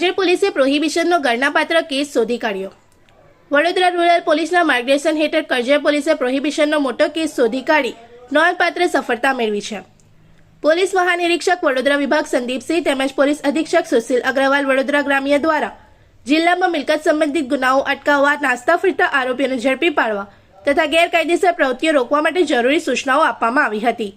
કરજણ પોલીસે પ્રોહિબિશનનો ગણનાપાત્ર કેસ શોધી કાઢ્યો। વડોદરા રૂરલ પોલીસના માર્ગદર્શન હેઠળ કરજણ પોલીસે પ્રોહિબિશનનો મોટો કેસ શોધી કાઢી નોંધપાત્ર સફળતા મેળવી છે। પોલીસ મહાનિરીક્ષક વડોદરા વિભાગ સંદીપસિંહ તેમજ પોલીસ અધિક્ષક સુશીલ અગ્રવાલ વડોદરા ગ્રામ્ય દ્વારા જિલ્લામાં મિલકત સંબંધિત ગુનાઓ અટકાવવા, નાસ્તા ફરતા આરોપીઓને ઝડપી પાડવા તથા ગેરકાયદેસર પ્રવૃત્તિઓ રોકવા માટે જરૂરી સૂચનાઓ આપવામાં આવી હતી।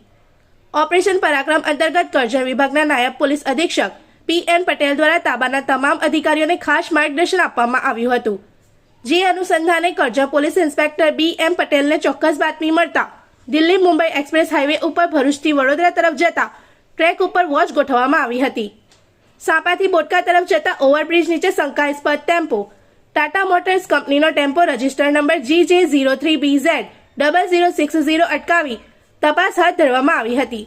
ઓપરેશન પરાક્રમ અંતર્ગત કરજણ વિભાગના નાયબ પોલીસ અધિક્ષક પીએન પટેલ દ્વારા તાબાના તમામ અધિકારીઓને ખાસ માર્ગદર્શન આપવામાં આવ્યું હતું। જે અનુસંધાને કરજણ પોલીસ ઇન્સ્પેક્ટર બીએમ પટેલને ચોક્કસ બાતમી મળતા દિલ્હી મુંબઈ એક્સપ્રેસ હાઈવે ઉપર ભરૂચથી વડોદરા તરફ જતા ટ્રેક ઉપર વોચ ગોઠવવામાં આવી હતી। સાપાથી બોટકા તરફ જતા ઓવરબ્રિજ નીચે શંકાસ્પદ ટેમ્પો ટાટા મોટર્સ કંપનીનો ટેમ્પો રજિસ્ટર નંબર GJ03BZ0060 અટકાવી તપાસ હાથ ધરવામાં આવી હતી।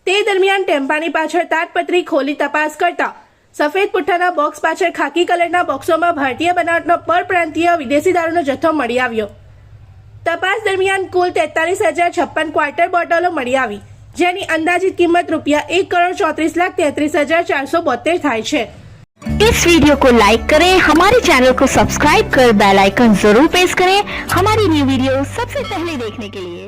તે દરમિયાન ટેમ્પાની પાછળ તાટપત્રી ખોલી તપાસ કરતા સફેદ પુઠ્ઠાના બોક્સ પાછળ ખાકી કલરના બોક્સોમાં ભારતીય બનાવટનો પરપ્રાંતીય વિદેશી દારૂનો જથ્થો મળી આવ્યો। તપાસ દરમિયાન કુલ 43,056 ક્વાર્ટર બોટલો મળી આવી, જેની અંદાજિત કિંમત ₹1,34,33,472 થાય છે। इस वीडियो को लाइक करें, हमारे चैनल को सब्सक्राइब कर बेल आइकन जरूर प्रेस करें हमारी न्यू वीडियो सबसे पहले देखने के लिए।